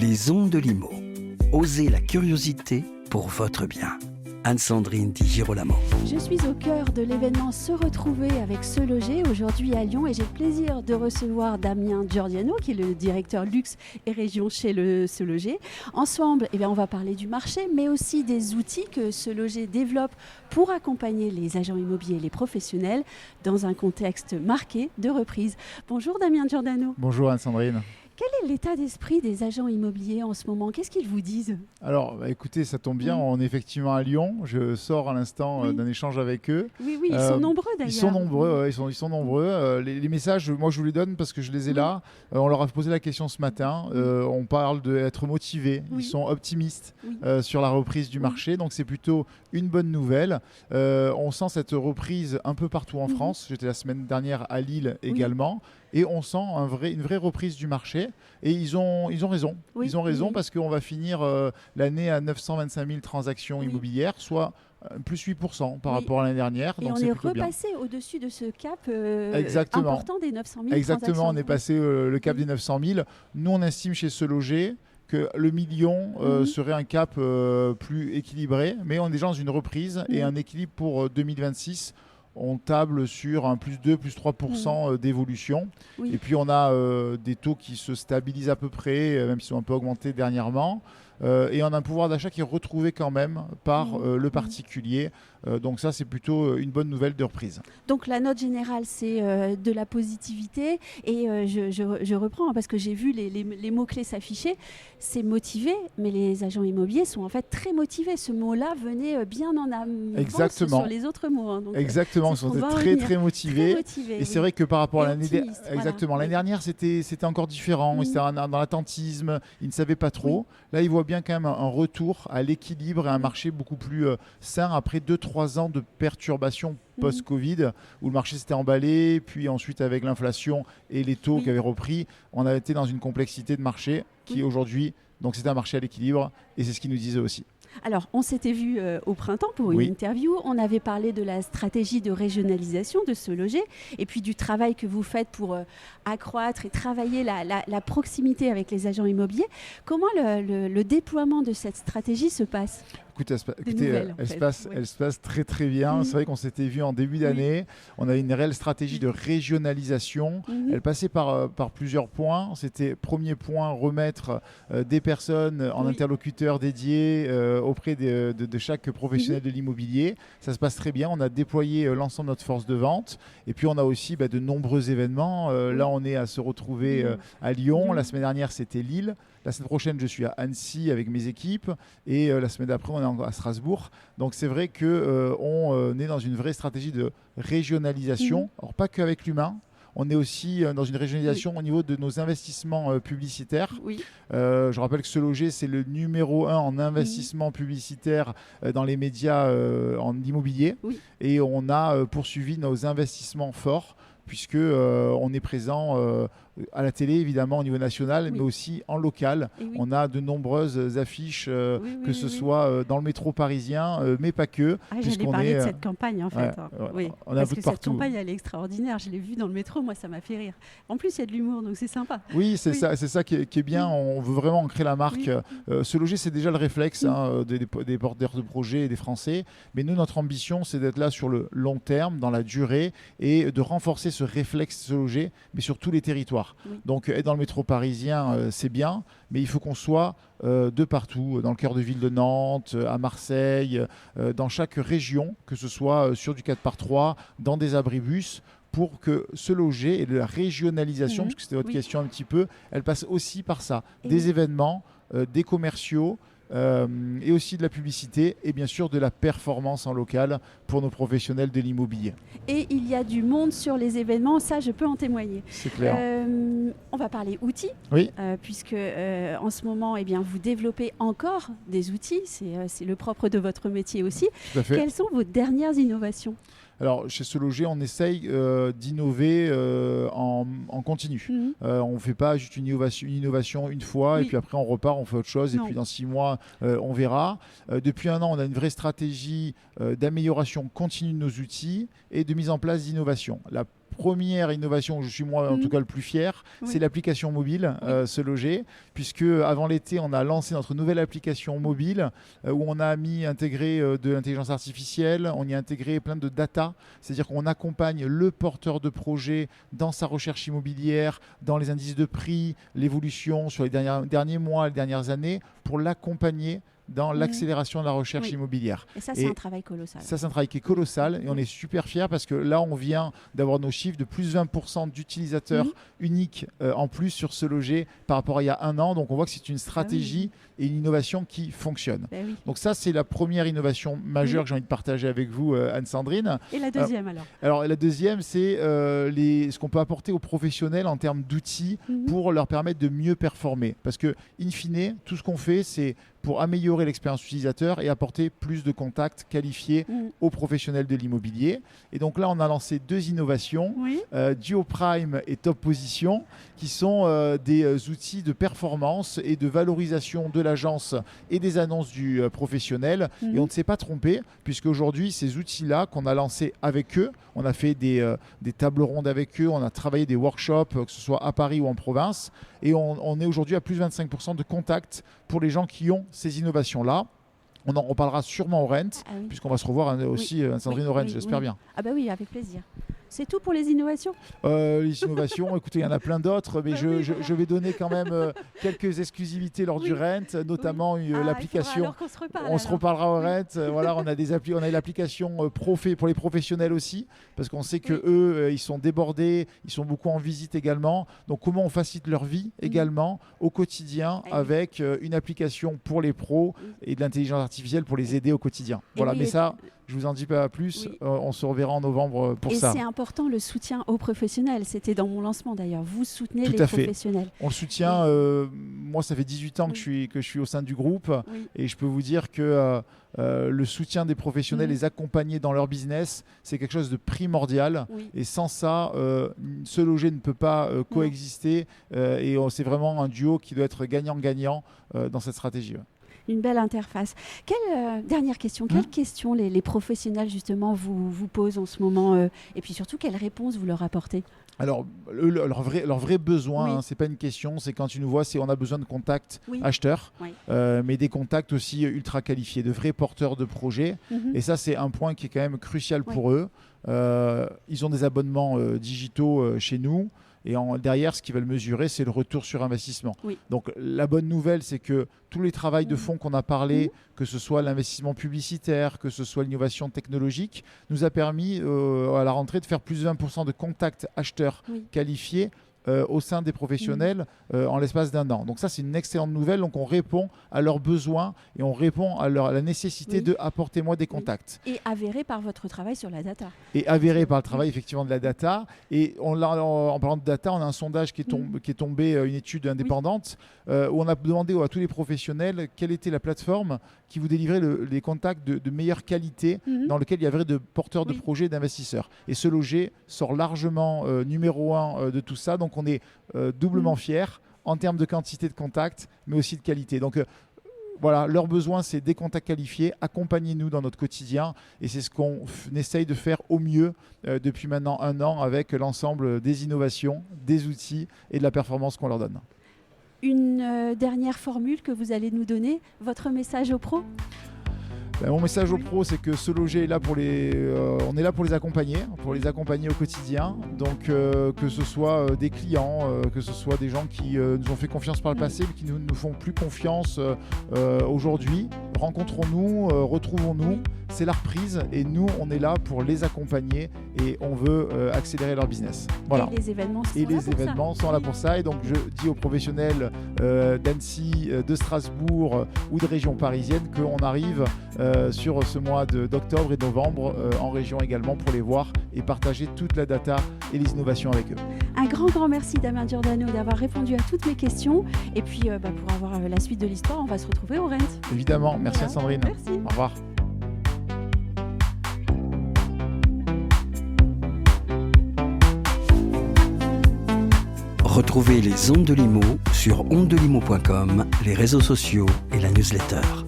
Les ondes de Limo. Osez la curiosité pour votre bien. Anne-Sandrine Di Girolamo. Je suis au cœur de l'événement Se retrouver avec Se loger aujourd'hui à Lyon et j'ai le plaisir de recevoir Damien Giordiano qui est le directeur luxe et région chez le Se loger. Ensemble, on va parler du marché mais aussi des outils que Se loger développe pour accompagner les agents immobiliers et les professionnels dans un contexte marqué de reprise. Bonjour Damien Giordano. Bonjour Anne-Sandrine. Quel est l'état d'esprit des agents immobiliers en ce moment? Qu'est-ce qu'ils vous disent? Alors, écoutez, ça tombe bien, on est effectivement à Lyon. Je sors à l'instant d'un échange avec eux. Oui, ils sont nombreux d'ailleurs. Ils sont nombreux, ils sont nombreux. Les messages, moi je vous les donne parce que je les ai là. On leur a posé la question ce matin. On parle d'être motivés. Ils sont optimistes sur la reprise du marché. Donc c'est plutôt une bonne nouvelle. On sent cette reprise un peu partout en France. J'étais la semaine dernière à Lille également. Et on sent une vraie reprise du marché. Et ils ont raison. Ils ont raison parce qu'on va finir l'année à 925 000 transactions immobilières, soit plus 8% par rapport à l'année dernière. Et donc on c'est est repassé au-dessus de ce cap important des 900 000 transactions. Exactement, on est passé le cap des 900 000. Nous, on estime chez Se loger que le million serait un cap plus équilibré. Mais on est déjà dans une reprise et un équilibre pour 2026. On table sur un plus 2, plus 3% d'évolution. Et puis, on a des taux qui se stabilisent à peu près, même s'ils sont un peu augmentés dernièrement. Et on a un pouvoir d'achat qui est retrouvé quand même par le particulier. Donc ça, c'est plutôt une bonne nouvelle de reprise. Donc la note générale, c'est de la positivité. Et je reprends parce que j'ai vu les mots-clés s'afficher. C'est motivé, mais les agents immobiliers sont en fait très motivés. Ce mot-là venait bien en avance sur les autres mots. Donc, exactement, ils sont très motivés. Et c'est vrai que par rapport à l'année l'année dernière, c'était encore différent. Ils étaient dans l'attentisme, ils ne savaient pas trop. Là, ils voient bien quand même un retour à l'équilibre et un marché beaucoup plus sain après 2-3 ans de perturbations post-Covid où le marché s'était emballé, puis ensuite avec l'inflation et les taux qui avaient repris, on a été dans une complexité de marché qui aujourd'hui, donc c'était un marché à l'équilibre et c'est ce qu'ils nous disaient aussi. Alors, on s'était vu au printemps pour une interview. On avait parlé de la stratégie de régionalisation de Se loger et puis du travail que vous faites pour accroître et travailler la proximité avec les agents immobiliers. Comment le déploiement de cette stratégie se passe ? Écoutez, elle se passe très très bien. C'est vrai qu'on s'était vu en début d'année. On a une réelle stratégie de régionalisation. Elle passait par plusieurs points. C'était premier point, remettre des personnes en interlocuteurs dédiés auprès de chaque professionnel de l'immobilier. Ça se passe très bien. On a déployé l'ensemble de notre force de vente. Et puis on a aussi de nombreux événements. Là, on est à se retrouver à Lyon. La semaine dernière, c'était Lille. La semaine prochaine, je suis à Annecy avec mes équipes. Et la semaine d'après, on est à Strasbourg. Donc c'est vrai qu'on est dans une vraie stratégie de régionalisation. Alors pas qu'avec l'humain. On est aussi dans une régionalisation au niveau de nos investissements publicitaires. Je rappelle que Se loger, c'est le numéro 1 en investissement publicitaire dans les médias en immobilier. Et on a poursuivi nos investissements forts puisque on est présent à la télé, évidemment, au niveau national, mais aussi en local. On a de nombreuses affiches, que ce soit dans le métro parisien, mais pas que. J'allais parler de cette campagne, en fait. On a parce que cette campagne, elle est extraordinaire. Je l'ai vue dans le métro, moi, ça m'a fait rire. En plus, il y a de l'humour, donc c'est sympa. Oui, c'est ça qui est bien. On veut vraiment ancrer la marque. Se loger, c'est déjà le réflexe des porteurs de projets et des Français. Mais nous, notre ambition, c'est d'être là sur le long terme, dans la durée, et de renforcer ce réflexe Se loger, mais sur tous les territoires. Donc être dans le métro parisien, c'est bien, mais il faut qu'on soit de partout, dans le cœur de ville de Nantes, à Marseille, dans chaque région, que ce soit sur du 4x3, dans des abribus, pour que Se loger et de la régionalisation, parce que c'était votre question un petit peu, elle passe aussi par ça. Des événements, des commerciaux, et aussi de la publicité et bien sûr de la performance en local pour nos professionnels de l'immobilier. Et il y a du monde sur les événements, ça je peux en témoigner. C'est clair. On va parler outils, puisque en ce moment vous développez encore des outils, c'est le propre de votre métier aussi. Tout à fait. Quelles sont vos dernières innovations ? Alors, chez Se loger, on essaye d'innover en continu. On ne fait pas juste une innovation une fois et puis après on repart, on fait autre chose et puis dans 6 mois, on verra. Depuis 1 an, on a une vraie stratégie d'amélioration continue de nos outils et de mise en place d'innovation. La première innovation, je suis moi en tout cas le plus fier, c'est l'application mobile Se Loger, puisque avant l'été, on a lancé notre nouvelle application mobile où on a intégré de l'intelligence artificielle, on y a intégré plein de data, c'est-à-dire qu'on accompagne le porteur de projet dans sa recherche immobilière, dans les indices de prix, l'évolution sur les derniers mois, les dernières années, pour l'accompagner dans l'accélération de la recherche immobilière. Et ça, c'est un travail colossal. Ça, c'est un travail qui est colossal et on est super fiers parce que là, on vient d'avoir nos chiffres de plus 20% d'utilisateurs uniques en plus sur Se Loger par rapport à il y a un an. Donc, on voit que c'est une stratégie et une innovation qui fonctionne. Donc ça, c'est la première innovation majeure que j'ai envie de partager avec vous, Anne-Sandrine. Et la deuxième alors la deuxième, c'est ce qu'on peut apporter aux professionnels en termes d'outils pour leur permettre de mieux performer. Parce que, in fine, tout ce qu'on fait, c'est pour améliorer l'expérience utilisateur et apporter plus de contacts qualifiés aux professionnels de l'immobilier. Et donc là, on a lancé 2 innovations, Duo Prime et Top Position, qui sont des outils de performance et de valorisation de l'agence et des annonces du professionnel. Et on ne s'est pas trompé, puisque aujourd'hui, ces outils-là qu'on a lancés avec eux, on a fait des tables rondes avec eux, on a travaillé des workshops, que ce soit à Paris ou en province, et on est aujourd'hui à plus de 25% de contacts pour les gens qui ont ces innovations-là. On en reparlera sûrement au Rent, puisqu'on va se revoir aussi, Sandrine, au Rent, j'espère bien. Ah bah oui, avec plaisir. C'est tout pour les innovations Les innovations, écoutez, il y en a plein d'autres, mais je vais donner quand même quelques exclusivités lors du Rent, notamment l'application. On se reparlera au Rent. Voilà, on a l'application pour les professionnels aussi, parce qu'on sait que eux, ils sont débordés, ils sont beaucoup en visite également. Donc, comment on facilite leur vie également au quotidien avec une application pour les pros et de l'intelligence artificielle pour les aider au quotidien. Voilà, mais ça, je vous en dis pas plus. On se reverra en novembre pour ça. Et c'est important, le soutien aux professionnels. C'était dans mon lancement d'ailleurs. Vous soutenez les professionnels. On le soutient. Moi, ça fait 18 ans que je suis au sein du groupe et je peux vous dire que le soutien des professionnels, les accompagner dans leur business, c'est quelque chose de primordial. Et sans ça, Se Loger ne peut pas coexister. Et c'est vraiment un duo qui doit être gagnant-gagnant dans cette stratégie. Une belle interface. Dernière question, quelles questions les professionnels justement vous posent en ce moment et puis surtout quelles réponses vous leur apportez? Alors, leur vrai besoin, c'est pas une question, c'est quand ils nous voient, on a besoin de contacts acheteurs, mais des contacts aussi ultra qualifiés, de vrais porteurs de projets. Et ça, c'est un point qui est quand même crucial pour eux. Ils ont des abonnements digitaux chez nous. Et derrière, ce qu'ils veulent mesurer, c'est le retour sur investissement. Donc, la bonne nouvelle, c'est que tous les travaux de fond qu'on a parlé, que ce soit l'investissement publicitaire, que ce soit l'innovation technologique, nous a permis à la rentrée de faire plus de 20% de contacts acheteurs qualifiés au sein des professionnels en l'espace d'un an. Donc ça, c'est une excellente nouvelle. Donc on répond à leurs besoins et on répond à la nécessité de apportez-moi des contacts. Et avéré par votre travail sur la data. Et avéré par le travail effectivement de la data. Et en parlant de data, on a un sondage qui est tombé, une étude indépendante, où on a demandé à tous les professionnels quelle était la plateforme qui vous délivrait les contacts de meilleure qualité dans lequel il y avait de porteurs de projets, d'investisseurs. Et Se Loger sort largement numéro 1 de tout ça. Donc on est doublement fiers en termes de quantité de contacts, mais aussi de qualité. Donc voilà, leur besoin, c'est des contacts qualifiés. Accompagnez-nous dans notre quotidien. Et c'est ce qu'on essaye de faire au mieux depuis maintenant un an avec l'ensemble des innovations, des outils et de la performance qu'on leur donne. Une dernière formule que vous allez nous donner, votre message aux pros? Mon message aux pros, c'est que Se Loger est là on est là pour les accompagner au quotidien. Donc que ce soit des clients, que ce soit des gens qui nous ont fait confiance par le passé, mais qui ne nous font plus confiance aujourd'hui. Rencontrons-nous, retrouvons-nous. C'est la reprise et nous, on est là pour les accompagner et on veut accélérer leur business. Voilà. Et les événements sont là pour ça. Et donc, je dis aux professionnels d'Annecy, de Strasbourg ou de région parisienne qu'on arrive sur ce mois d'octobre et novembre en région également pour les voir et partager toute la data et les innovations avec eux. Un grand merci Damien Giordano d'avoir répondu à toutes mes questions. Et puis pour avoir la suite de l'histoire, on va se retrouver au Rent. Évidemment. Merci à Sandrine. Merci. Au revoir. Retrouvez les Ondes de Limo sur ondedelimo.com, les réseaux sociaux et la newsletter.